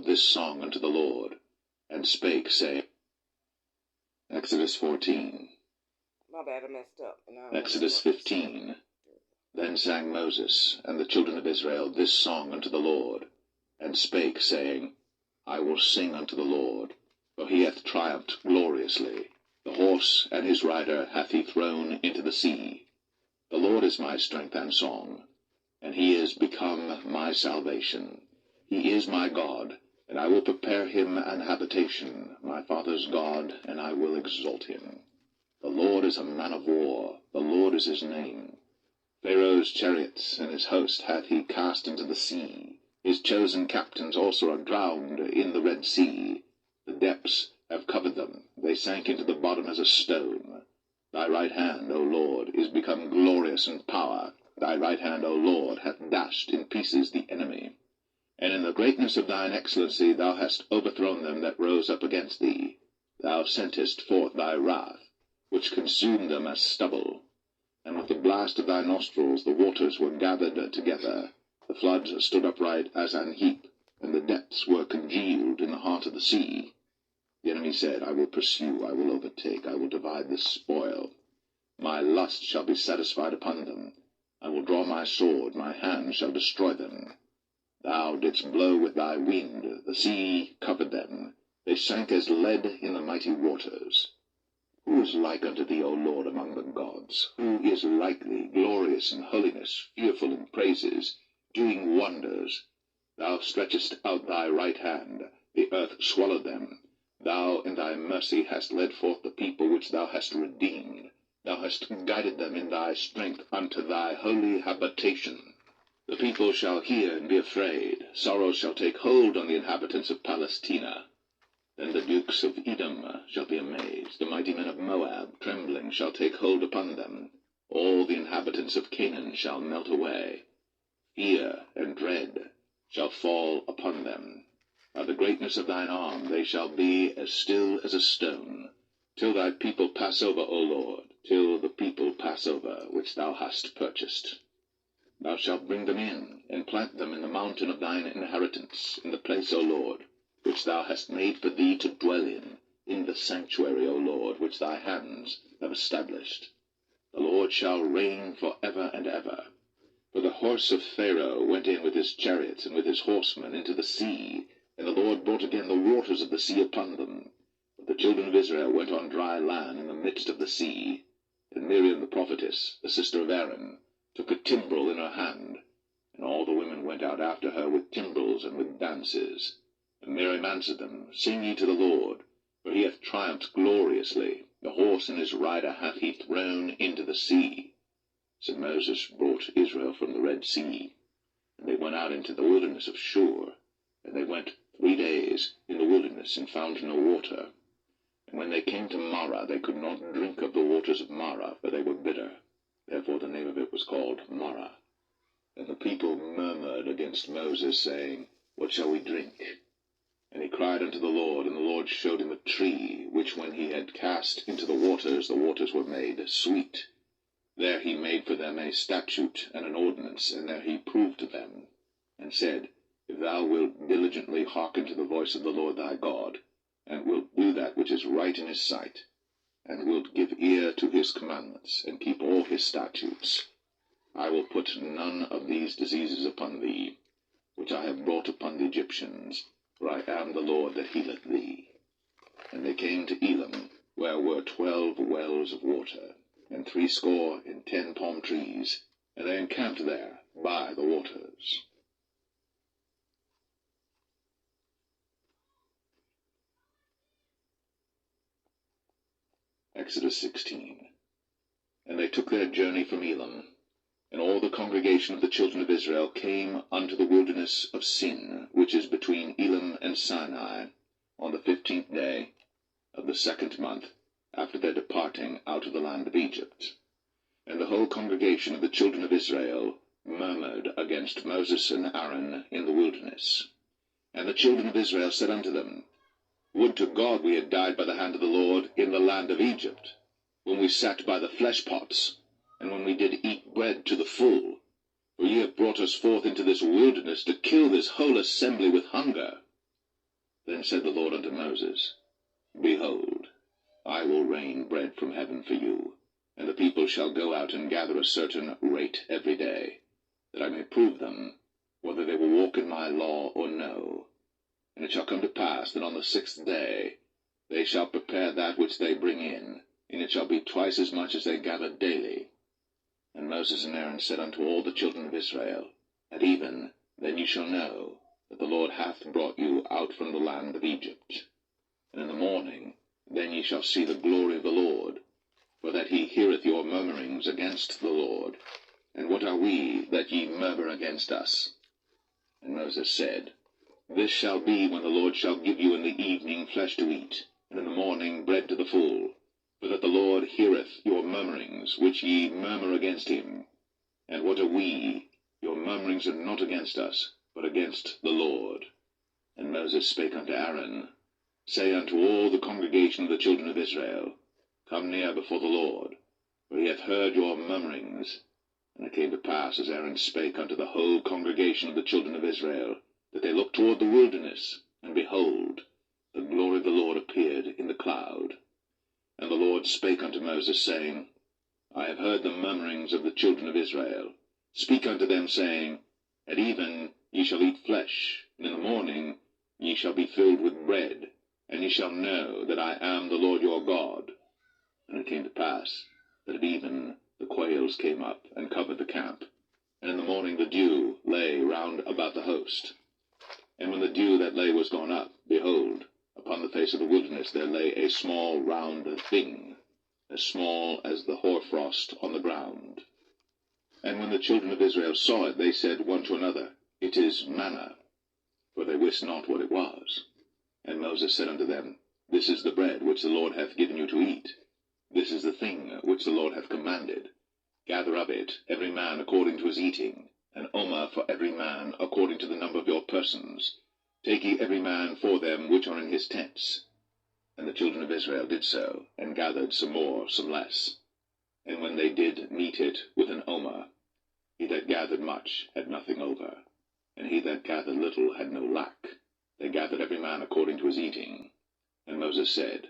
this song unto the Lord, and spake, saying, Exodus 14. My bad, I messed up. Exodus 15. Then sang Moses and the children of Israel this song unto the Lord, and spake, saying, I will sing unto the Lord, for he hath triumphed gloriously. The horse and his rider hath he thrown into the sea. The Lord is my strength and song, and he is become my salvation. He is my God, and I will prepare him an habitation, my father's God, and I will exalt him. The Lord is a man of war, the Lord is his name. Pharaoh's chariots and his host hath he cast into the sea. His chosen captains also are drowned in the Red Sea. The depths have covered them, they sank into the bottom as a stone. Thy right hand, O Lord, is become glorious in power. Thy right hand, O Lord, hath dashed in pieces the enemy. And in the greatness of thine excellency thou hast overthrown them that rose up against thee. Thou sentest forth thy wrath, which consumed them as stubble. And with the blast of thy nostrils the waters were gathered together. The floods stood upright as an heap, and the depths were congealed in the heart of the sea. The enemy said, I will pursue, I will overtake, I will divide the spoil. My lust shall be satisfied upon them. I will draw my sword, my hand shall destroy them. Thou didst blow with thy wind, the sea covered them. They sank as lead in the mighty waters. Who is like unto thee, O Lord, among the gods? Who is like thee, glorious in holiness, fearful in praises, doing wonders? Thou stretchest out thy right hand, the earth swallowed them. Thou in thy mercy hast led forth the people which thou hast redeemed. Thou hast guided them in thy strength unto thy holy habitation. The people shall hear and be afraid. Sorrow shall take hold on the inhabitants of Palestina. Then the dukes of Edom shall be amazed. The mighty men of Moab, trembling, shall take hold upon them. All the inhabitants of Canaan shall melt away. Fear and dread shall fall upon them. By the greatness of thine arm they shall be as still as a stone, till thy people pass over, O Lord, till the people pass over, which thou hast purchased. Thou shalt bring them in, and plant them in the mountain of thine inheritance, in the place, O Lord, which thou hast made for thee to dwell in the sanctuary, O Lord, which thy hands have established. The Lord shall reign for ever and ever. For the horse of Pharaoh went in with his chariots and with his horsemen into the sea, and the Lord brought again the waters of the sea upon them. But the children of Israel went on dry land in the midst of the sea. And Miriam the prophetess, the sister of Aaron, took a timbrel in her hand, and all the women went out after her with timbrels and with dances. And Miriam answered them, Sing ye to the Lord, for he hath triumphed gloriously. The horse and his rider hath he thrown into the sea. So Moses brought Israel from the Red Sea, and they went out into the wilderness of Shur. And they went 3 days in the wilderness, and found no water. And when they came to Marah, they could not drink of the waters of Marah, for they were bitter. Therefore the name of it was called Marah. And the people murmured against Moses, saying, What shall we drink? And he cried unto the Lord, and the Lord showed him a tree, which when he had cast into the waters were made sweet. There he made for them a statute and an ordinance, and there he proved to them, and said, If thou wilt diligently hearken to the voice of the Lord thy God, and wilt do that which is right in his sight, and wilt give ear to his commandments, and keep all his statutes, I will put none of these diseases upon thee, which I have brought upon the Egyptians, for I am the Lord that healeth thee. And they came to Elim, where were 12 wells of water, and 70 palm trees, and they encamped there by the waters. Exodus 16. And they took their journey from Elim, and all the congregation of the children of Israel came unto the wilderness of Sin, which is between Elim and Sinai, on the 15th day of the 2nd month, after their departing out of the land of Egypt. And the whole congregation of the children of Israel murmured against Moses and Aaron in the wilderness. And the children of Israel said unto them, Would to God we had died by the hand of the Lord in the land of Egypt, when we sat by the flesh pots, and when we did eat bread to the full. For ye have brought us forth into this wilderness to kill this whole assembly with hunger. Then said the Lord unto Moses, Behold, I will rain bread from heaven for you, and the people shall go out and gather a certain rate every day, that I may prove them, whether they will walk in my law or no. And it shall come to pass that on the 6th day they shall prepare that which they bring in, and it shall be twice as much as they gather daily. And Moses and Aaron said unto all the children of Israel, At even then ye shall know that the Lord hath brought you out from the land of Egypt. And in the morning then ye shall see the glory of the Lord, for that he heareth your murmurings against the Lord. And what are we that ye murmur against us? And Moses said, This shall be when the Lord shall give you in the evening flesh to eat, and in the morning bread to the full, for that the Lord heareth your murmurings, which ye murmur against him. And what are we? Your murmurings are not against us, but against the Lord. And Moses spake unto Aaron, Say unto all the congregation of the children of Israel, Come near before the Lord, for he hath heard your murmurings. And it came to pass, as Aaron spake unto the whole congregation of the children of Israel, that they looked toward the wilderness, and behold, the glory of the Lord appeared in the cloud. And the Lord spake unto Moses, saying, I have heard the murmurings of the children of Israel. Speak unto them, saying, At even ye shall eat flesh, and in the morning ye shall be filled with bread, and ye shall know that I am the Lord your God. And it came to pass, that at even the quails came up, and covered the camp, and in the morning the dew lay round about the host. And when the dew that lay was gone up, behold, upon the face of the wilderness there lay a small round thing, as small as the hoarfrost on the ground. And when the children of Israel saw it, they said one to another, It is manna, for they wist not what it was. And Moses said unto them, This is the bread which the Lord hath given you to eat. This is the thing which the Lord hath commanded. Gather of it every man according to his eating, an omer for every man according to the number of your persons. Take ye every man for them which are in his tents. And the children of Israel did so, and gathered some more, some less. And when they did meet it with an omer, he that gathered much had nothing over, and he that gathered little had no lack. They gathered every man according to his eating. And Moses said,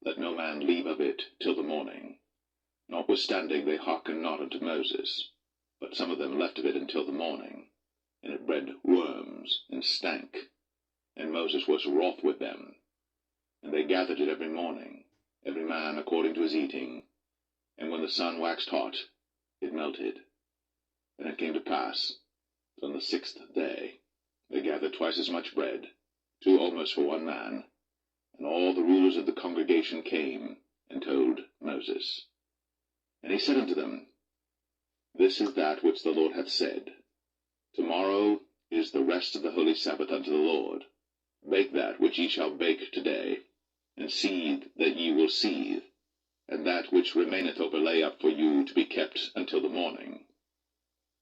Let no man leave of it till the morning. Notwithstanding they hearkened not unto Moses, but some of them left of it until the morning, and it bred worms, and stank. And Moses was wroth with them. And they gathered it every morning, every man according to his eating. And when the sun waxed hot, it melted. And it came to pass, that on the 6th day they gathered twice as much bread, 2 omers for one man. And all the rulers of the congregation came, and told Moses. And he said unto them, This is that which the Lord hath said. Tomorrow is the rest of the holy Sabbath unto the Lord. Bake that which ye shall bake today, and seethe that ye will seethe, and that which remaineth over lay up for you to be kept until the morning.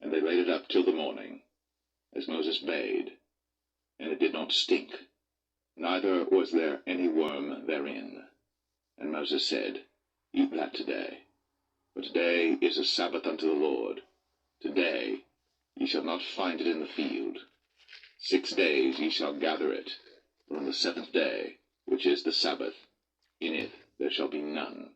And they laid it up till the morning, as Moses bade, and it did not stink, neither was there any worm therein. And Moses said, Eat that today, for today is a Sabbath unto the Lord. Today ye shall not find it in the field. 6 days ye shall gather it, but on the 7th day, which is the Sabbath, in it there shall be none.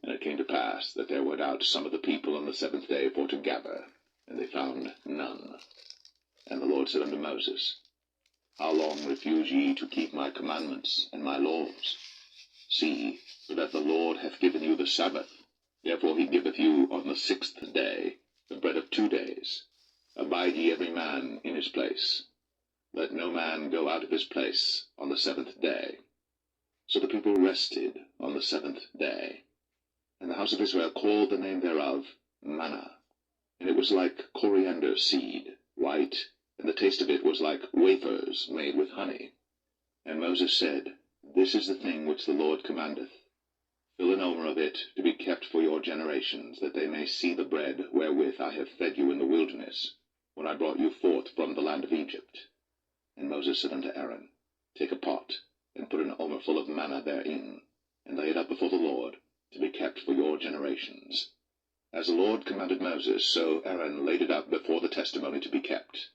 And it came to pass that there went out some of the people on the 7th day for to gather, and they found none. And the Lord said unto Moses, How long refuse ye to keep my commandments and my laws? See, for that the Lord hath given you the Sabbath. Therefore he giveth you on the 6th day the bread of 2 days. Abide ye every man in his place. Let no man go out of his place on the 7th day. So the people rested on the 7th day. And the house of Israel called the name thereof manna. And it was like coriander seed, white, and the taste of it was like wafers made with honey. And Moses said, This is the thing which the Lord commandeth. Fill an omer of it to be kept for your generations, that they may see the bread wherewith I have fed you in the wilderness, when I brought you forth from the land of Egypt. And Moses said unto Aaron, Take a pot, and put an omer full of manna therein, and lay it up before the Lord, to be kept for your generations. As the Lord commanded Moses, so Aaron laid it up before the testimony to be kept.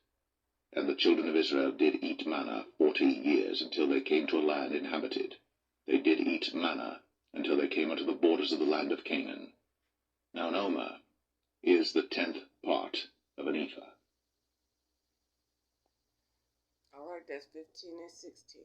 And the children of Israel did eat manna 40 years, until they came to a land inhabited. They did eat manna until they came unto the borders of the land of Canaan. Now an omer is the 10th part of an ephah. All right, that's 15 and 16.